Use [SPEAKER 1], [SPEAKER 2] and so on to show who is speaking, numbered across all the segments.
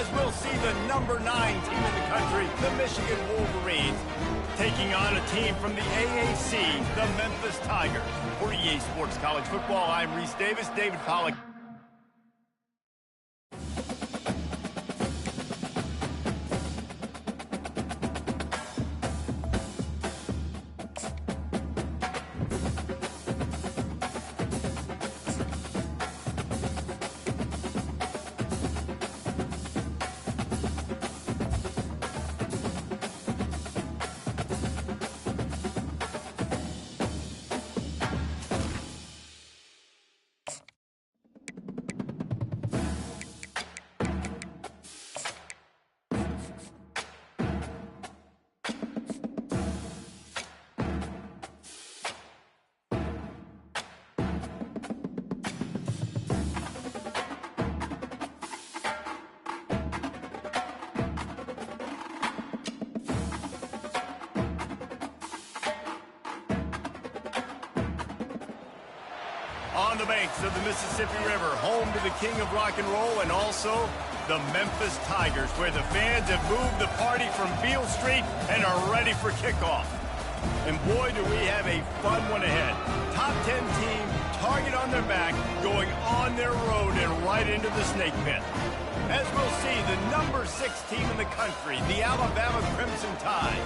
[SPEAKER 1] as we'll see the number 9 team in the country, the Michigan Wolverines, taking on a team from the AAC, the Memphis Tigers. For EA Sports College Football, I'm Reese Davis, David Pollack. On the banks of the Mississippi River, home to the king of rock and roll and also the Memphis Tigers, where the fans have moved the party from Beale Street and are ready for kickoff. And boy, do we have a fun one ahead. Top 10 team, target on their back, going on their road and right into the snake pit. As we'll see, the number 6 team in the country, the Alabama Crimson Tide,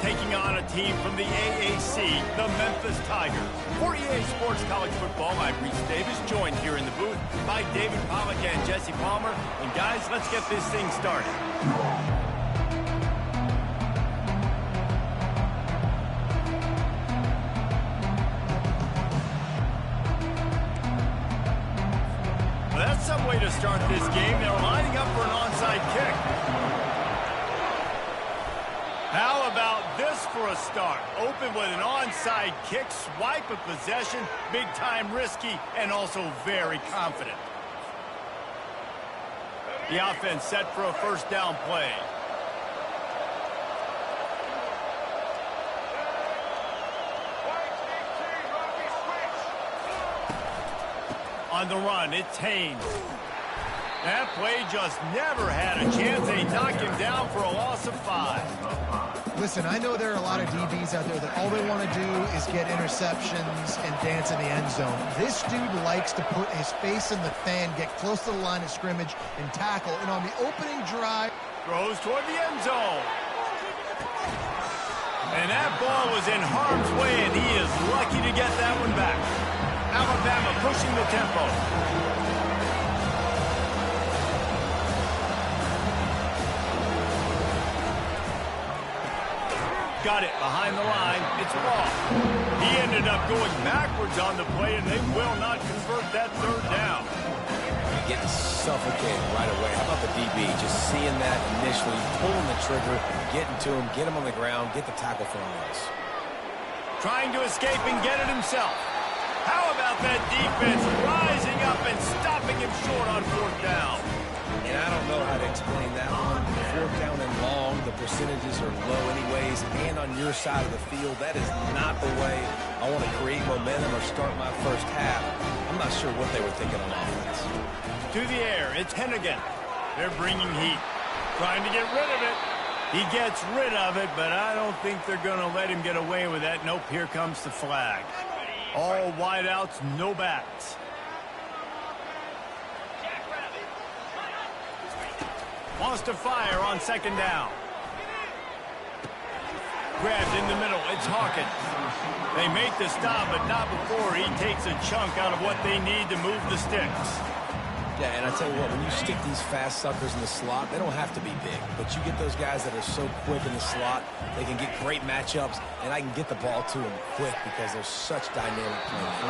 [SPEAKER 1] taking on a team from the AAC, the Memphis Tigers. For EA Sports College Football, I'm Reese Davis, joined here in the booth by David Pollack and Jesse Palmer. And guys, let's get this thing started. That's some way to start this game. They're lining up for an onside kick. How about this for a start? Open with an onside kick, swipe of possession, big time risky, and also very confident. The offense set for a first down play. On the run, it's Haynes. That play just never had a chance. They knocked him down for a loss of 5.
[SPEAKER 2] Listen, I know there are a lot of DBs out there that all they want to do is get interceptions and dance in the end zone. This dude likes to put his face in the fan, get close to the line of scrimmage, and tackle. And on the opening drive...
[SPEAKER 1] Throws toward the end zone. And that ball was in harm's way, and he is lucky to get that one back. Alabama pushing the tempo. Got it behind the line. It's ball. He ended up going backwards on the play, and they will not convert that third down.
[SPEAKER 3] You're getting suffocated right away. How about the DB? Just seeing that initially, pulling the trigger, getting to him, get him on the ground, get the tackle for him else.
[SPEAKER 1] Trying to escape and get it himself. How about that defense rising up and stopping him short on 4th down?
[SPEAKER 3] And I don't know how to explain that one. 4th down and long, the percentages are low anyways, and on your side of the field, that is not the way I want to create momentum or start my first half. I'm not sure what they were thinking on offense.
[SPEAKER 1] To the air, it's Hennigan. They're bringing heat, trying to get rid of it. He gets rid of it, but I don't think they're going to let him get away with that. Nope, here comes the flag. All wideouts, no backs. Wants to fire on 2nd down. Grabbed in the middle. It's Hawkins. They make the stop, but not before he takes a chunk out of what they need to move the sticks.
[SPEAKER 3] Yeah, and I tell you what, when you stick these fast suckers in the slot, they don't have to be big. But you get those guys that are so quick in the slot, they can get great matchups, and I can get the ball to them quick because they're such dynamic players.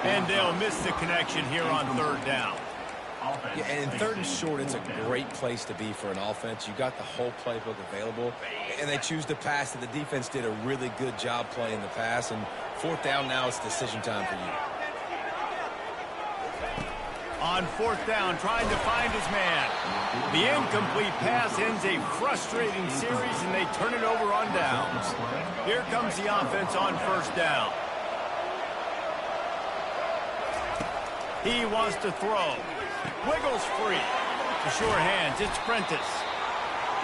[SPEAKER 1] And they'll miss the connection here on 3rd down.
[SPEAKER 3] Yeah, and in 3rd and short, it's a great place to be for an offense. You got the whole playbook available, and they choose to pass, and the defense did a really good job playing the pass. And 4th down now, it's decision time for you.
[SPEAKER 1] On 4th down, trying to find his man. The incomplete pass ends a frustrating series, and they turn it over on downs. Here comes the offense on 1st down. He wants to throw. Wiggles free. the sure hands. It's Prentice.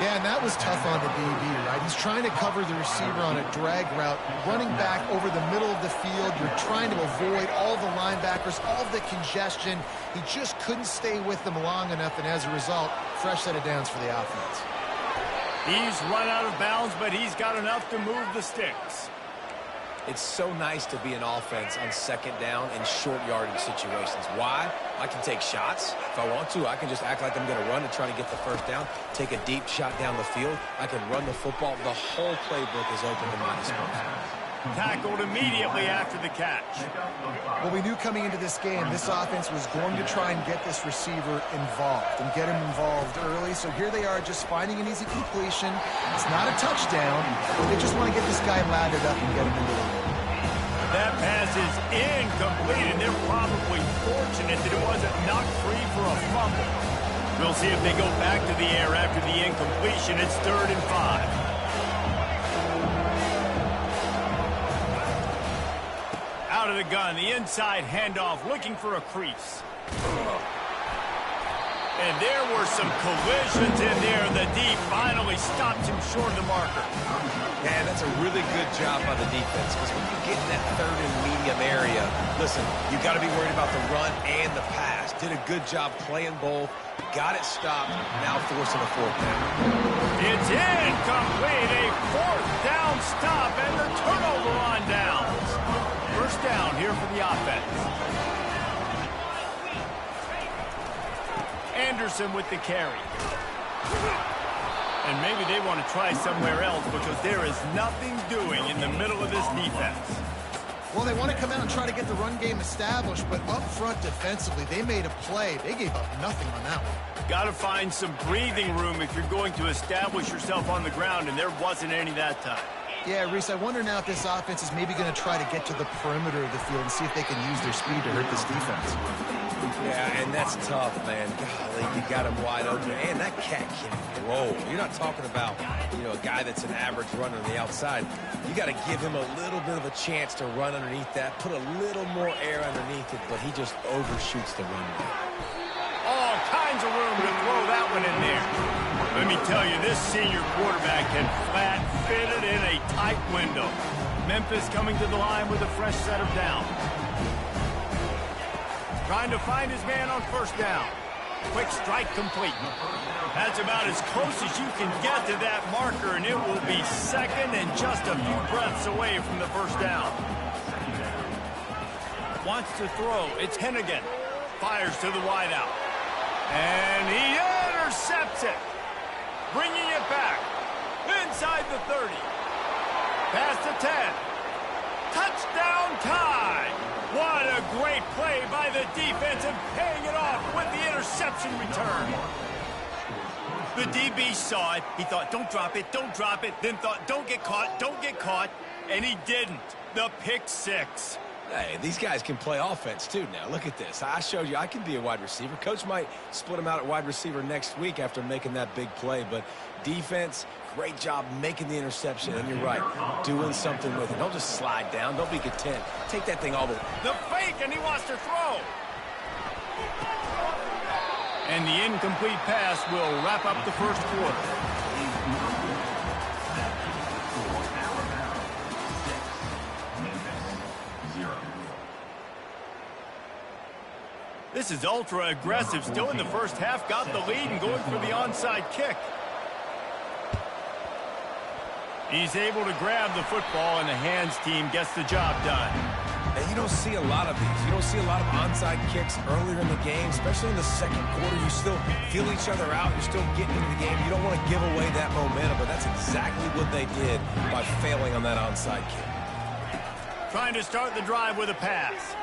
[SPEAKER 2] Yeah, and that was tough on the DB, right? He's trying to cover the receiver on a drag route, running back over the middle of the field. You're trying to avoid all the linebackers, all the congestion. He just couldn't stay with them long enough, and as a result, fresh set of downs for the offense.
[SPEAKER 1] He's run out of bounds, but he's got enough to move the sticks.
[SPEAKER 3] It's so nice to be an offense on second down in short yardage situations. Why? I can take shots. If I want to, I can just act like I'm going to run and try to get the first down, take a deep shot down the field. I can run the football. The whole playbook is open to my disposal.
[SPEAKER 1] Tackled immediately after the catch.
[SPEAKER 2] Well, we knew coming into this game, this offense was going to try and get this receiver involved and get him involved early. So here they are just finding an easy completion. It's not a touchdown, but they just want to get this guy lathered up and get him into the lead.
[SPEAKER 1] That pass is incomplete, and they're probably fortunate that it wasn't knocked free for a fumble. We'll see if they go back to the air after the incompletion. It's 3rd and 5. Out of the gun, the inside handoff, looking for a crease. And there were some collisions in there. The D finally stopped him short of the marker.
[SPEAKER 3] Man, that's a really good job by the defense, because when you get in that 3rd and medium area, listen, you got to be worried about the run and the pass. Did a good job playing both. Got it stopped. Now forcing a 4th down.
[SPEAKER 1] It's incomplete. A 4th down stop and the turnover on downs. First down here for the offense. Anderson with the carry. And maybe they want to try somewhere else because there is nothing doing in the middle of this defense.
[SPEAKER 2] Well, they want to come out and try to get the run game established, but up front defensively, they made a play. They gave up nothing on that one.
[SPEAKER 1] Got to find some breathing room if you're going to establish yourself on the ground, and there wasn't any that time.
[SPEAKER 2] Yeah, Reese, I wonder now if this offense is maybe going to try to get to the perimeter of the field and see if they can use their speed to hurt this defense.
[SPEAKER 3] Yeah, and that's tough, man. Golly, you got him wide open. And that cat can roll. You're not talking about, a guy that's an average runner on the outside. You got to give him a little bit of a chance to run underneath that, put a little more air underneath it, but he just overshoots the runway.
[SPEAKER 1] All kinds of room to throw that one in there. Let me tell you, this senior quarterback can flat fit it in a tight window. Memphis coming to the line with a fresh set of downs. Trying to find his man on first down. Quick strike complete. That's about as close as you can get to that marker, and it will be second and just a few breaths away from the first down. Wants to throw. It's Hennigan. Fires to the wideout. And he intercepts it. Bringing it back. Inside the 30. Past the 10. Touchdown tie. What a great play by the defense and paying it off with the interception return. The DB saw it. He thought, don't drop it, don't drop it. Then thought, don't get caught. And he didn't. The pick six.
[SPEAKER 3] Hey, these guys can play offense, too, now. Look at this. I showed you I can be a wide receiver. Coach might split him out at wide receiver next week after making that big play. But defense, great job making the interception. And you're right, doing something with it. Don't just slide down. Don't be content. Take that thing all the way.
[SPEAKER 1] The fake, and he wants to throw. And the incomplete pass will wrap up the first quarter. This is ultra aggressive. Still in the first half, got the lead and going for the onside kick. He's able to grab the football, and the hands team gets the job done.
[SPEAKER 3] And you don't see a lot of these. You don't see a lot of onside kicks earlier in the game, especially in the second quarter. You still feel each other out. You're still getting into the game. You don't want to give away that momentum, but that's exactly what they did by failing on that onside kick.
[SPEAKER 1] Trying to start the drive with a pass.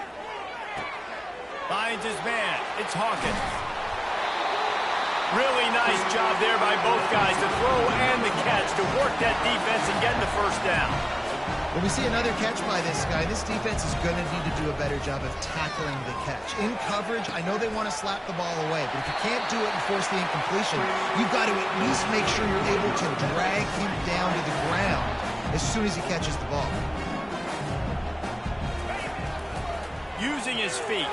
[SPEAKER 1] Finds his man. It's Hawkins. Really nice job there by both guys to throw and the catch to work that defense and get the first down.
[SPEAKER 2] When we see another catch by this guy, this defense is going to need to do a better job of tackling the catch. In coverage, I know they want to slap the ball away, but if you can't do it and force the incompletion, you've got to at least make sure you're able to drag him down to the ground as soon as he catches the ball.
[SPEAKER 1] Using his feet.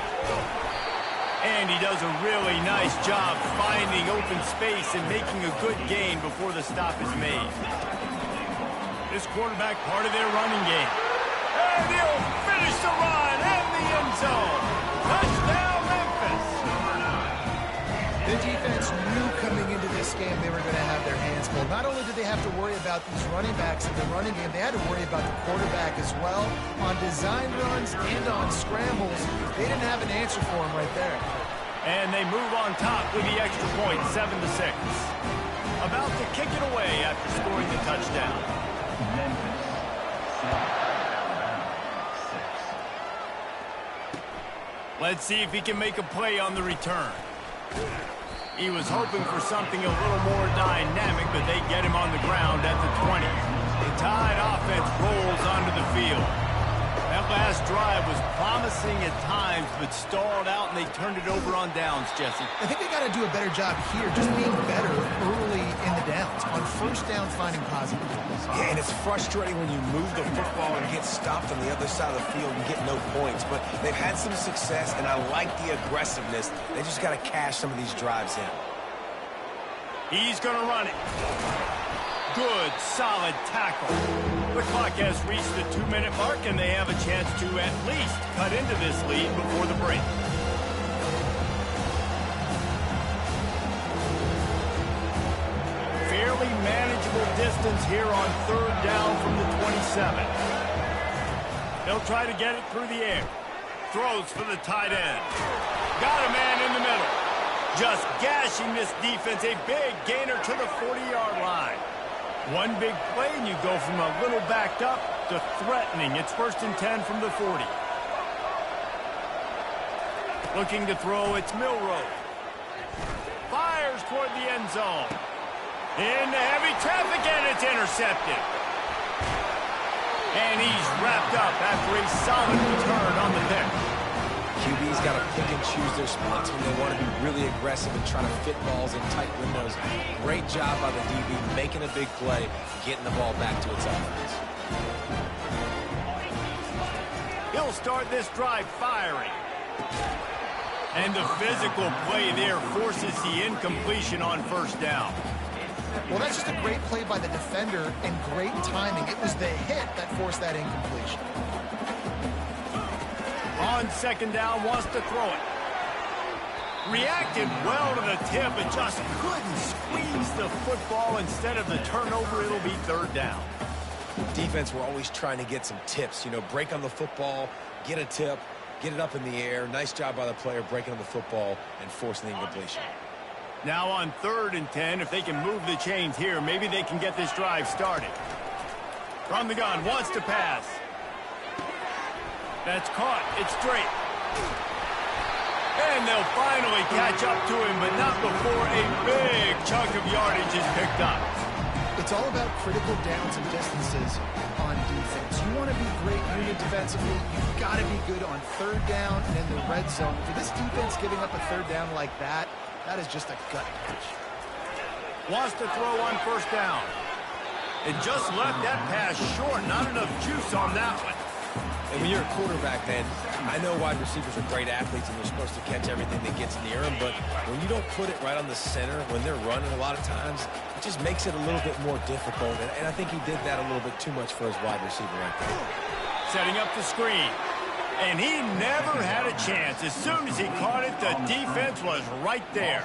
[SPEAKER 1] And he does a really nice job finding open space and making a good gain before the stop is made. This quarterback part of their running game. And he'll finish the run in the end zone. Touchdown, Memphis.
[SPEAKER 2] The defense knew coming into this game they were going to have their hands full. Not only did they have to worry about these running backs in the running game, they had to worry about the quarterback as well. On design runs and on scrambles, they didn't have an answer for him right there.
[SPEAKER 1] And they move on top with the extra point, 7-6. About to kick it away after scoring the touchdown. Let's see if he can make a play on the return. He was hoping for something a little more dynamic, but they get him on the ground at the 20. The Tide offense rolls onto the field. That last drive was promising at times, but stalled out, and they turned it over on downs, Jesse.
[SPEAKER 2] I think they got to do a better job here, just being better early in the downs. On first down, finding positive plays.
[SPEAKER 3] Yeah, and it's frustrating when you move the football and get stopped on the other side of the field and get no points. But they've had some success, and I like the aggressiveness. They just got to cash some of these drives in.
[SPEAKER 1] He's going to run it. Good, solid tackle. The clock has reached the 2-minute mark, and they have a chance to at least cut into this lead before the break. Fairly manageable distance here on third down from the 27. They'll try to get it through the air. Throws for the tight end. Got a man in the middle. Just gashing this defense, a big gainer to the 40-yard line. One big play, and you go from a little backed up to threatening. It's 1st and 10 from the 40. Looking to throw, it's Milroe. Fires toward the end zone. Into heavy traffic, and it's intercepted. And he's wrapped up after a solid return on the pick.
[SPEAKER 3] QB's got to pick and choose their spots when they want to be really aggressive and try to fit balls in tight windows. Great job by the DB making a big play, getting the ball back to its offense.
[SPEAKER 1] He'll start this drive firing. And the physical play there forces the incompletion on first down.
[SPEAKER 2] Well, that's just a great play by the defender and great timing. It was the hit that forced that incompletion.
[SPEAKER 1] On second down, wants to throw it. Reacted well to the tip, but just couldn't squeeze the football. Instead of the turnover, it'll be third down.
[SPEAKER 3] Defense, we're always trying to get some tips. You know, break on the football, get a tip, get it up in the air. Nice job by the player breaking on the football and forcing the incompletion.
[SPEAKER 1] Now on 3rd and 10, if they can move the chains here, maybe they can get this drive started. From the gun, wants to pass. That's caught. It's straight. And they'll finally catch up to him, but not before a big chunk of yardage is picked up.
[SPEAKER 2] It's all about critical downs and distances on defense. You want to be great unit defensively, you've got to be good on third down and in the red zone. For this defense giving up a third down like that, that is just a gut punch.
[SPEAKER 1] Wants to throw on first down. It just left that pass short. Not enough juice on that one.
[SPEAKER 3] And when you're a quarterback, man, I know wide receivers are great athletes and they're supposed to catch everything that gets near them, but when you don't put it right on the center, when they're running a lot of times, it just makes it a little bit more difficult. And I think he did that a little bit too much for his wide receiver right there.
[SPEAKER 1] Setting up the screen. And he never had a chance. As soon as he caught it, the defense was right there.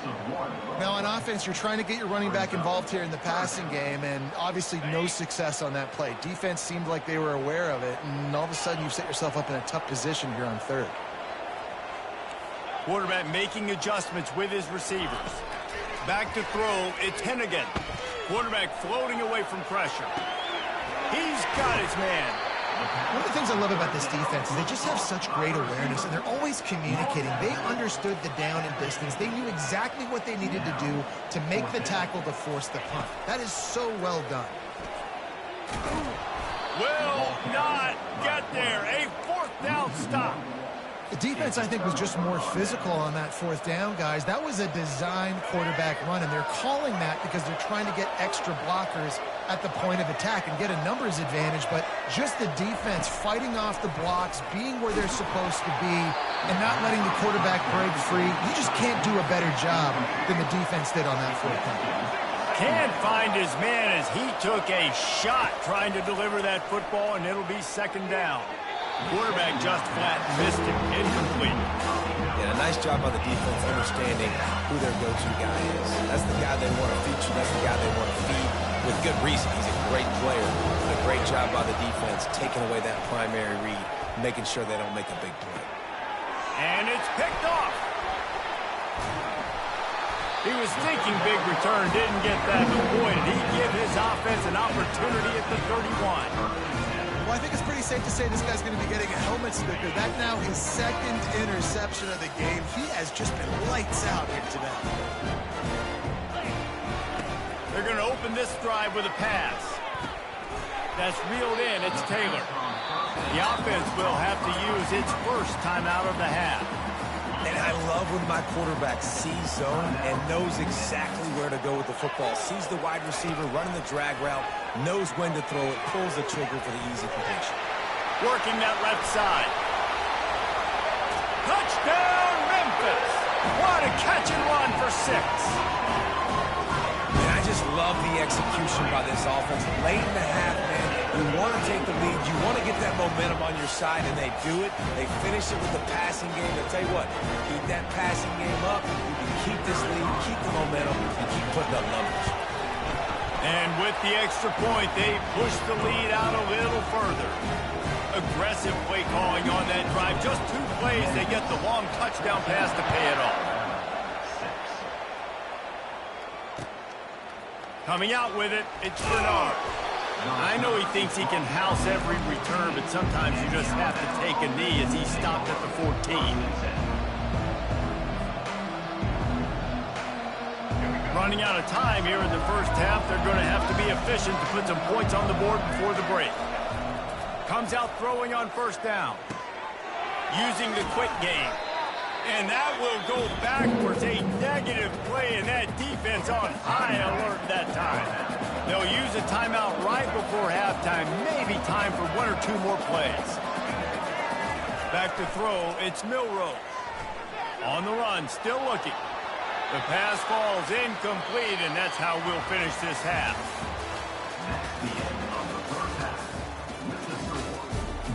[SPEAKER 2] Now, on offense, you're trying to get your running back involved here in the passing game, and obviously no success on that play. Defense seemed like they were aware of it, and all of a sudden you've set yourself up in a tough position here on third.
[SPEAKER 1] Quarterback making adjustments with his receivers. Back to throw, it's Hennigan. Quarterback floating away from pressure. He's got his man.
[SPEAKER 2] One of the things I love about this defense is they just have such great awareness, and they're always communicating. They understood the down and distance. They knew exactly what they needed to do to make the tackle to force the punt. That is so well done.
[SPEAKER 1] Will not get there. A 4th down stop.
[SPEAKER 2] The defense, I think, was just more physical on that 4th down, guys. That was a design quarterback run, and they're calling that because they're trying to get extra blockers at the point of attack and get a numbers advantage, but just the defense fighting off the blocks, being where they're supposed to be, and not letting the quarterback break free. You just can't do a better job than the defense did on that fourth down.
[SPEAKER 1] Can't find his man as he took a shot trying to deliver that football, and it'll be second down. Quarterback just flat missed it. Incomplete.
[SPEAKER 3] Yeah, a nice job by the defense understanding who their go-to guy is. That's the guy they want to feature. That's the guy they want to feed with good reason. He's a great player. A great job by the defense taking away that primary read, making sure they don't make a big play.
[SPEAKER 1] And it's picked off. He was thinking big return, didn't get that, but boy, did he give his offense an opportunity at the 31.
[SPEAKER 2] Well, I think it's pretty safe to say this guy's going to be getting a helmet sticker. That's now his second interception of the game. He has just been lights out here today.
[SPEAKER 1] They're going to open this drive with a pass. That's reeled in. It's Taylor. The offense will have to use its first timeout of the half.
[SPEAKER 3] And I love when my quarterback sees zone and knows exactly where to go with the football. Sees the wide receiver running the drag route, knows when to throw it, pulls the trigger for the easy completion.
[SPEAKER 1] Working that left side. Touchdown, Memphis! What a catch and run for 6.
[SPEAKER 3] And I just love the execution by this offense. Late in the half, man, you want to take the lead. You want to get that momentum on your side, and they do it. They finish it with the passing game. I'll tell you what, keep that passing game up. You can keep this lead, keep the momentum, and keep putting up numbers.
[SPEAKER 1] And with the extra point, they push the lead out a little further. Aggressive play calling on that drive. Just 2 plays, they get the long touchdown pass to pay it off. Coming out with it, it's Bernard. I know he thinks he can house every return, but sometimes you just have to take a knee as he stopped at the 14. Running out of time here in the first half. They're going to have to be efficient to put some points on the board before the break. Comes out throwing on first down. Using the quick game. And that will go backwards. A negative play, and that defense on high alert that time. They'll use a timeout right before halftime. Maybe time for 1 or 2 more plays. Back to throw. It's Milroe. On the run, still looking. The pass falls incomplete, and that's how we'll finish this half.
[SPEAKER 4] The end of the first half. With the score,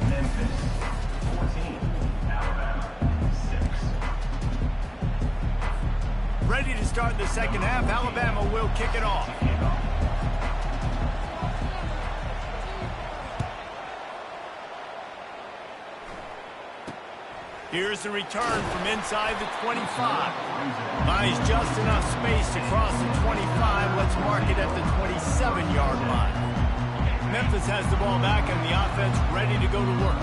[SPEAKER 4] Memphis 14, Alabama 6.
[SPEAKER 1] Ready to start the second half. Alabama will kick it off. Here's the return from inside the 25. Buys just enough space to cross the 25. Let's mark it at the 27-yard line. Memphis has the ball back and the offense ready to go to work.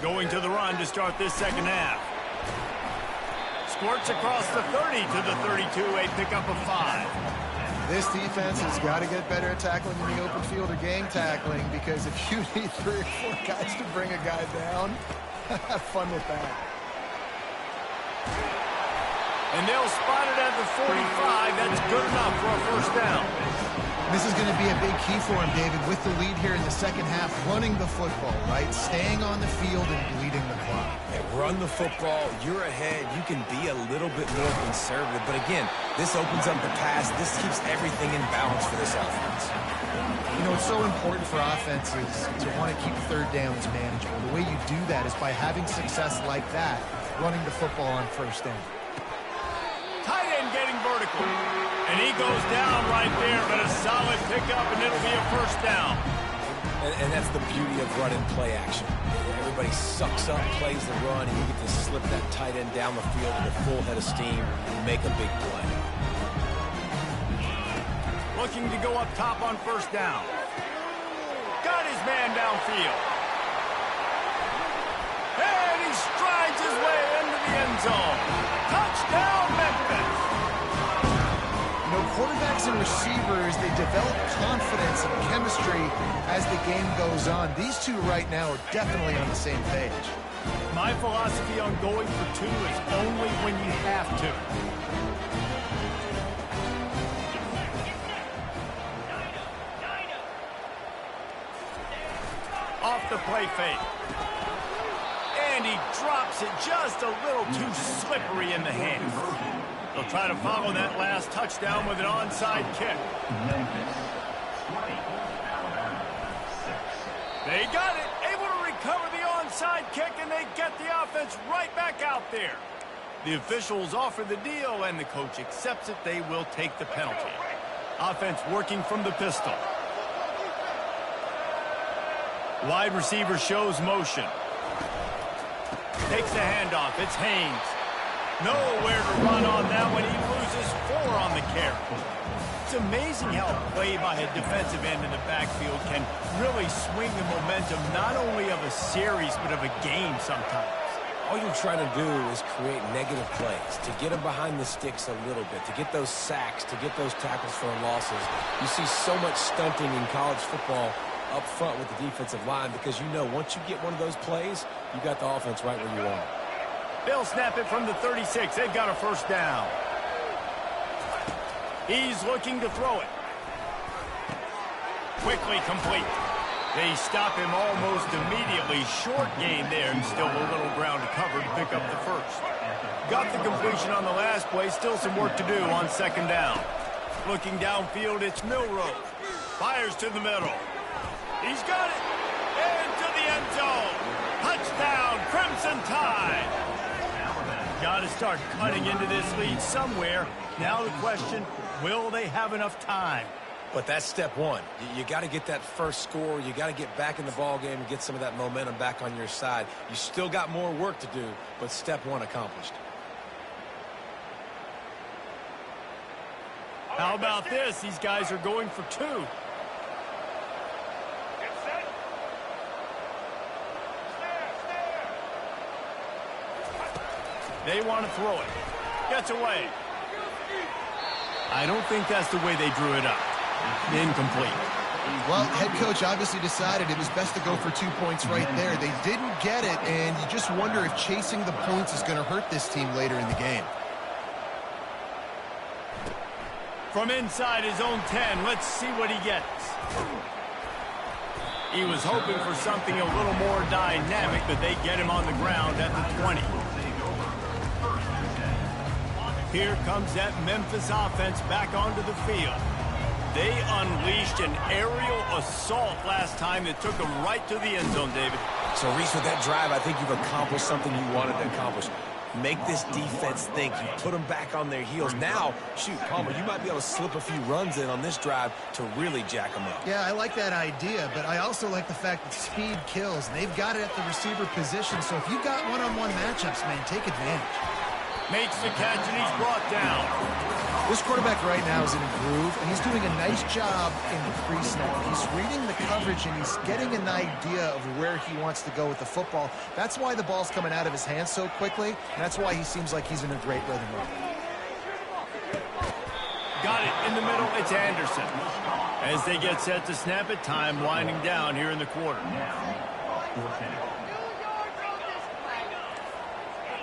[SPEAKER 1] Going to the run to start this second half. Squirts across the 30 to the 32, a pickup of 5.
[SPEAKER 2] This defense has got to get better at tackling in the open field or game tackling, because if you need 3 or 4 guys to bring a guy down, have fun with that.
[SPEAKER 1] And they'll spot it at the 45. That's good enough for a first down.
[SPEAKER 2] This is going to be a big key for him, David, with the lead here in the second half, running the football, right? Staying on the field and bleeding the clock.
[SPEAKER 3] Run the football, you're ahead, you can be a little bit more conservative. But again, this opens up the pass. This keeps everything in balance for this offense.
[SPEAKER 2] You know, it's so important for offenses to want to keep third downs manageable. The way you do that is by having success like that, running the football on first down.
[SPEAKER 1] Tight end getting vertical. And he goes down right there, but a solid pickup, and it'll be a first down.
[SPEAKER 3] And that's the beauty of running play action. Everybody sucks up, plays the run, and you get to slip that tight end down the field with a full head of steam and make a big play.
[SPEAKER 1] Looking to go up top on first down. Got his man downfield. And he strides his way into the end zone. Touchdown, Memphis.
[SPEAKER 2] You know, quarterbacks and receivers, they develop confidence and chemistry as the game goes on. These two right now are definitely on the same page.
[SPEAKER 1] My philosophy on going for 2 is only when you have to. play fake. And he drops it just a little too slippery in the hands. They'll try to follow that last touchdown with an onside kick.
[SPEAKER 4] Memphis 20, Alabama 6.
[SPEAKER 1] They got it, able to recover the onside kick, and they get the offense right back out there. The officials offer the deal, and the coach accepts it. They will take the penalty. Offense working from the pistol. Wide receiver shows motion. Takes the handoff. It's Haynes. Nowhere to run on that one. He loses 4 on the carry. It's amazing how a play by a defensive end in the backfield can really swing the momentum not only of a series but of a game sometimes.
[SPEAKER 3] All you're trying to do is create negative plays, to get them behind the sticks a little bit, to get those sacks, to get those tackles for losses. You see so much stunting in college football up front with the defensive line because you know once you get one of those plays, you got the offense right where you want it.
[SPEAKER 1] They'll snap it from the 36. They've got a first down. He's looking to throw it. Quickly complete. They stop him almost immediately. Short gain there, and still a little ground to cover to pick up the first. Got the completion on the last play. Still some work to do on second down. Looking downfield, it's Milroe. Fires to the middle. He's got it. Into the end zone. Touchdown, Crimson Tide. Got to start cutting into this lead somewhere. Now the question, will they have enough time?
[SPEAKER 3] But that's step one. You got to get that first score. You got to get back in the ball game and get some of that momentum back on your side. You still got more work to do, but step one accomplished.
[SPEAKER 1] How about this? These guys are going for 2. They want to throw it. Gets away. I don't think that's the way they drew it up. Incomplete.
[SPEAKER 2] Well, head coach obviously decided it was best to go for 2 points right there. They didn't get it, and you just wonder if chasing the points is going to hurt this team later in the game.
[SPEAKER 1] From inside his own 10, let's see what he gets. He was hoping for something a little more dynamic, but they get him on the ground at the 20. Here comes that Memphis offense back onto the field. They unleashed an aerial assault last time that took them right to the end zone, David.
[SPEAKER 3] So, Reese, with that drive, I think you've accomplished something you wanted to accomplish. Make this defense think. You put them back on their heels. Now, shoot, Palmer, you might be able to slip a few runs in on this drive to really jack them up.
[SPEAKER 2] Yeah, I like that idea, but I also like the fact that speed kills. They've got it at the receiver position, so if you've got one-on-one matchups, man, take advantage.
[SPEAKER 1] Makes the catch, and he's brought down.
[SPEAKER 2] This quarterback right now is in a groove, and he's doing a nice job in the pre-snap. He's reading the coverage, and he's getting an idea of where he wants to go with the football. That's why the ball's coming out of his hands so quickly, and that's why he seems like he's in a great rhythm right now.
[SPEAKER 1] Got it in the middle. It's Anderson. As they get set to snap it, time winding down here in the quarter.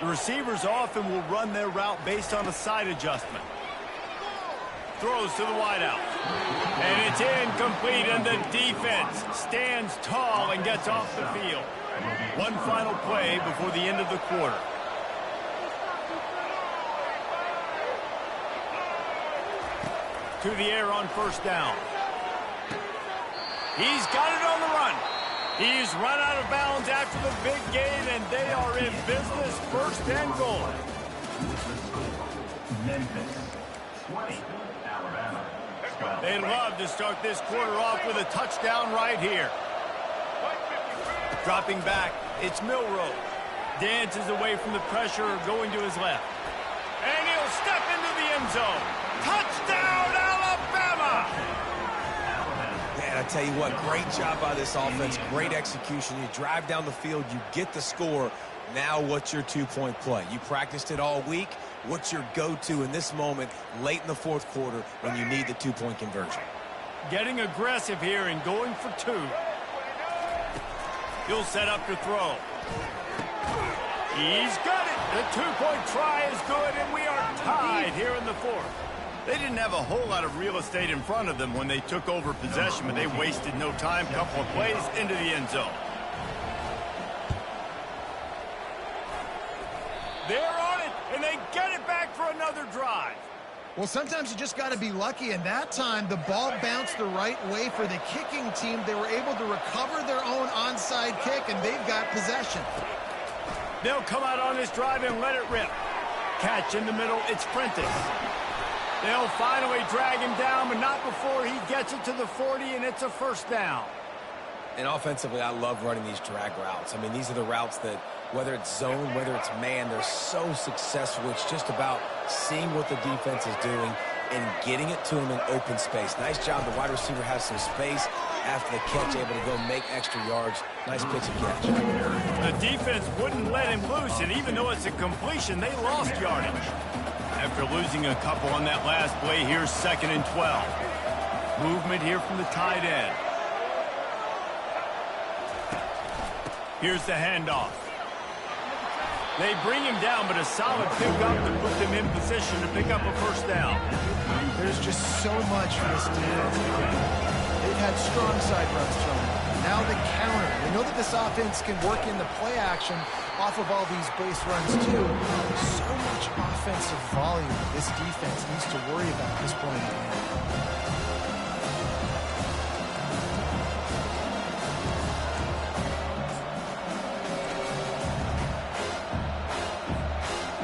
[SPEAKER 1] The receivers often will run their route based on a side adjustment. Throws to the wideout. And it's incomplete, and the defense stands tall and gets off the field. One final play before the end of the quarter. To the air on first down. He's got it on the run. He's run out of bounds after the big gain, and they are in business, first and goal.
[SPEAKER 4] Memphis 20, Alabama 12.
[SPEAKER 1] They'd love to start this quarter off with a touchdown right here. Dropping back, it's Milroe. Dances away from the pressure, going to his left. And he'll step into the end zone. Touchdown, Alabama!
[SPEAKER 3] Man, I tell you what, great job by this offense, great execution. You drive down the field, you get the score. Now what's your two-point play? You practiced it all week. What's your go-to in this moment late in the fourth quarter when you need the two-point conversion?
[SPEAKER 1] Getting aggressive here and going for 2. He'll set up to throw. He's got it. The two-point try is good, and we are tied here in the fourth. They didn't have a whole lot of real estate in front of them when they took over possession, but they wasted no time. Couple of plays into the end zone.
[SPEAKER 2] Well, sometimes you just got to be lucky, and that time the ball bounced the right way for the kicking team. They were able to recover their own onside kick, and they've got possession.
[SPEAKER 1] They'll come out on this drive and let it rip. Catch in the middle, it's Prentice. They'll finally drag him down, but not before he gets it to the 40, and it's a first down.
[SPEAKER 3] And offensively, I love running these drag routes. I mean, these are the routes that, whether it's zone, whether it's man, they're so successful. It's just about seeing what the defense is doing and getting it to him in open space. Nice job. The wide receiver has some space after the catch, able to go make extra yards. Nice pitch and catch.
[SPEAKER 1] The defense wouldn't let him loose, and even though it's a completion, they lost yardage. After losing a couple on that last play, here's 2nd and 12. Movement here from the tight end. Here's the handoff. They bring him down, but a solid pickup to put them in position to pick up a first down.
[SPEAKER 2] There's just so much for this defense to get. They've had strong side runs thrown out. Now the counter. They know that this offense can work in the play action off of all these base runs too. So much offensive volume that this defense needs to worry about at this point in the game.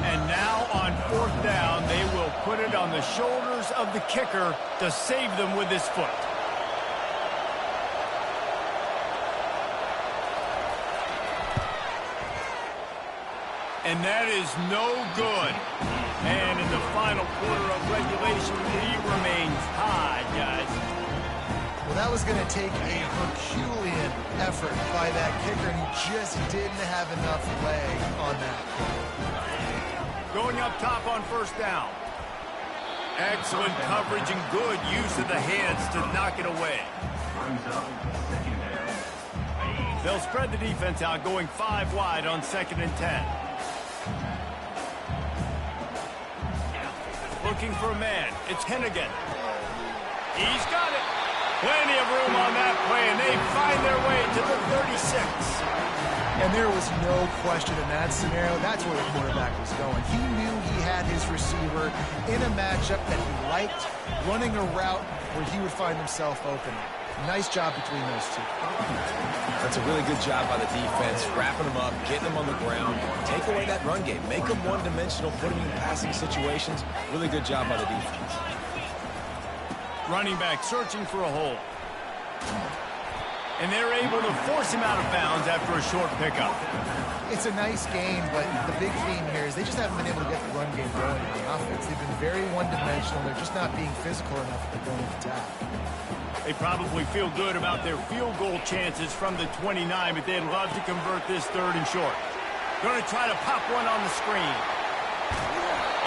[SPEAKER 1] And now on 4th down, they will put it on the shoulders of the kicker to save them with his foot. And that is no good. And in the final quarter of regulation, he remains tied, guys.
[SPEAKER 2] Well, that was going to take a Herculean effort by that kicker, and he just didn't have enough leg on that.
[SPEAKER 1] Going up top on 1st down. Excellent coverage and good use of the hands to knock it away. They'll spread the defense out, going 5 wide on 2nd and 10. Looking for a man. It's Hennigan. He's got it. Plenty of room on that play, and they find their way to the 36.
[SPEAKER 2] And there was no question in that scenario. That's where the quarterback was going. He knew he had his receiver in a matchup that he liked, running a route where he would find himself open. Nice job between those two.
[SPEAKER 3] That's a really good job by the defense, wrapping them up, getting them on the ground, take away that run game, make them one-dimensional, put them in passing situations. Really good job by the defense.
[SPEAKER 1] Running back searching for a hole. And they're able to force him out of bounds after a short pickup.
[SPEAKER 2] It's a nice game, but the big theme here is they just haven't been able to get the run game going in the offense. They've been very one-dimensional. They're just not being physical enough at the point of attack.
[SPEAKER 1] They probably feel good about their field goal chances from the 29, but they'd love to convert this 3rd and short. Going to try to pop one on the screen.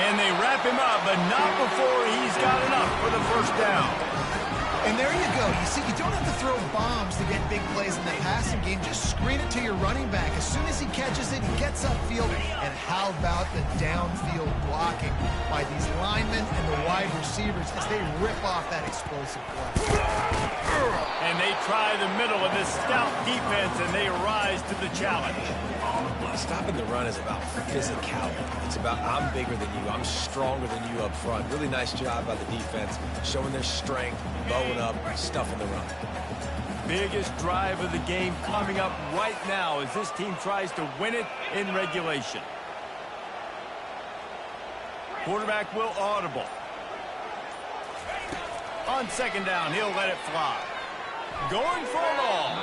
[SPEAKER 1] And they wrap him up, but not before he's got enough for the first down.
[SPEAKER 2] And there you go. You see, you don't have to throw bombs to get big plays in the passing game. Just screen it to your running back. As soon as he catches it, he gets upfield. And how about the downfield blocking by these linemen and the wide receivers as they rip off that explosive play.
[SPEAKER 1] And they try the middle of this stout defense, and they rise to the challenge.
[SPEAKER 3] Stopping the run is about physicality. It's about I'm bigger than you, I'm stronger than you up front. Really nice job by the defense, showing their strength, bowing up, stuffing the run.
[SPEAKER 1] Biggest drive of the game coming up right now as this team tries to win it in regulation. Quarterback will audible. On 2nd down, he'll let it fly. Going for a long.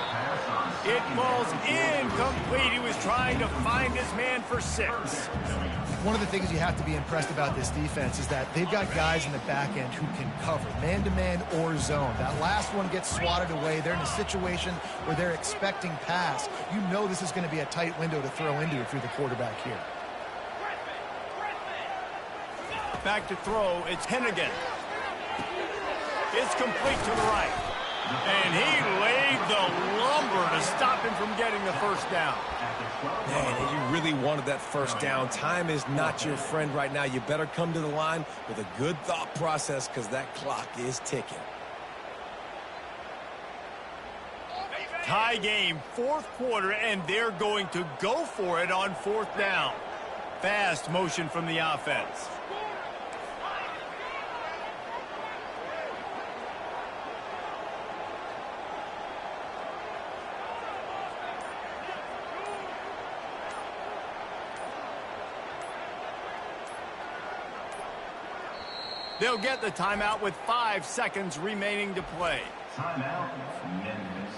[SPEAKER 1] It falls incomplete. He was trying to find his man for 6.
[SPEAKER 2] One of the things you have to be impressed about this defense is that they've got guys in the back end who can cover, man-to-man or zone. That last one gets swatted away. They're in a situation where they're expecting pass. You know this is going to be a tight window to throw into if you're the quarterback here.
[SPEAKER 1] Back to throw. It's Hennigan. It's complete to the right. And he laid the lumber to stop him from getting the first down.
[SPEAKER 3] Man, you really wanted that first down. Time is not your friend right now. You better come to the line with a good thought process because that clock is ticking.
[SPEAKER 1] Tie game, 4th quarter, and they're going to go for it on 4th down. Fast motion from the offense. They'll get the timeout with 5 seconds remaining to play.
[SPEAKER 4] Timeout, Memphis.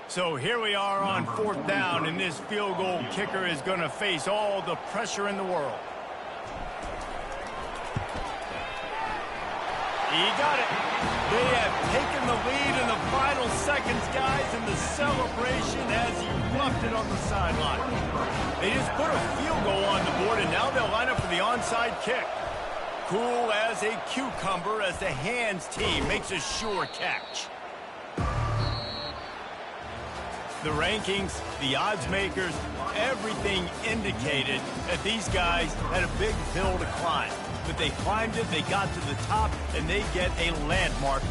[SPEAKER 1] So here we are on 4th down, and this field goal kicker is going to face all the pressure in the world. He got it. They have taken the lead in the final seconds, guys, and the celebration has erupted on the sideline. They just put a field goal on the board, and now they'll line up for the onside kick. Cool as a cucumber as the hands team makes a sure catch. The rankings, the odds makers, everything indicated that these guys had a big hill to climb. But they climbed it, they got to the top, and they get a landmark